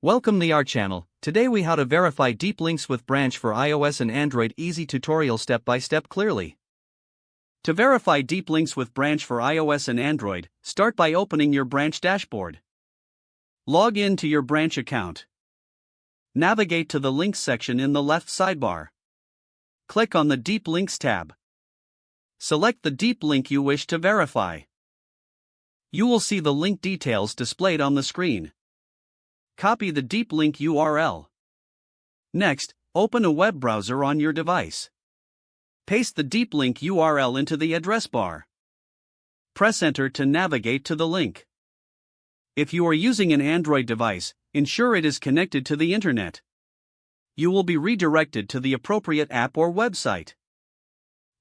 Welcome to our channel. Today we how to verify deep links with Branch for iOS and Android. Easy tutorial step by step clearly. To verify deep links with Branch for iOS and Android, start by opening your Branch dashboard. Log in to your Branch account. Navigate to the Links section in the left sidebar. Click on the Deep Links tab. Select the deep link you wish to verify. You will see the link details displayed on the screen. Copy the deep link URL. Next, open a web browser on your device. Paste the deep link URL into the address bar. Press Enter to navigate to the link. If you are using an Android device, ensure it is connected to the internet. You will be redirected to the appropriate app or website.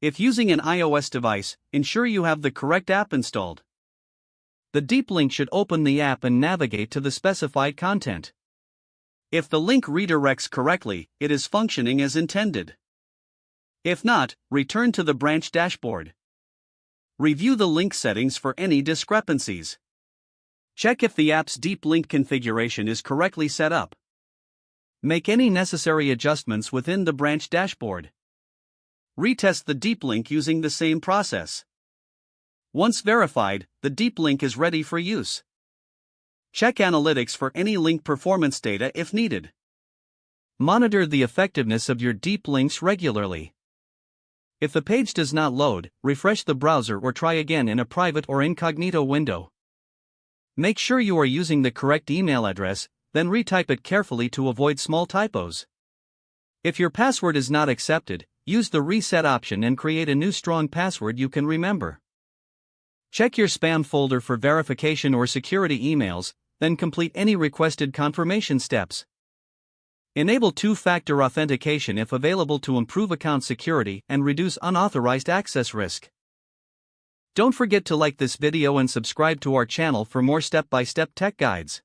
If using an iOS device, ensure you have the correct app installed. The deep link should open the app and navigate to the specified content. If the link redirects correctly, it is functioning as intended. If not, return to the Branch dashboard. Review the link settings for any discrepancies. Check if the app's deep link configuration is correctly set up. Make any necessary adjustments within the Branch dashboard. Retest the deep link using the same process. Once verified, the deep link is ready for use. Check analytics for any link performance data if needed. Monitor the effectiveness of your deep links regularly. If the page does not load, refresh the browser or try again in a private or incognito window. Make sure you are using the correct email address, then retype it carefully to avoid small typos. If your password is not accepted, use the reset option and create a new strong password you can remember. Check your spam folder for verification or security emails, then complete any requested confirmation steps. Enable two-factor authentication if available to improve account security and reduce unauthorized access risk. Don't forget to like this video and subscribe to our channel for more step-by-step tech guides.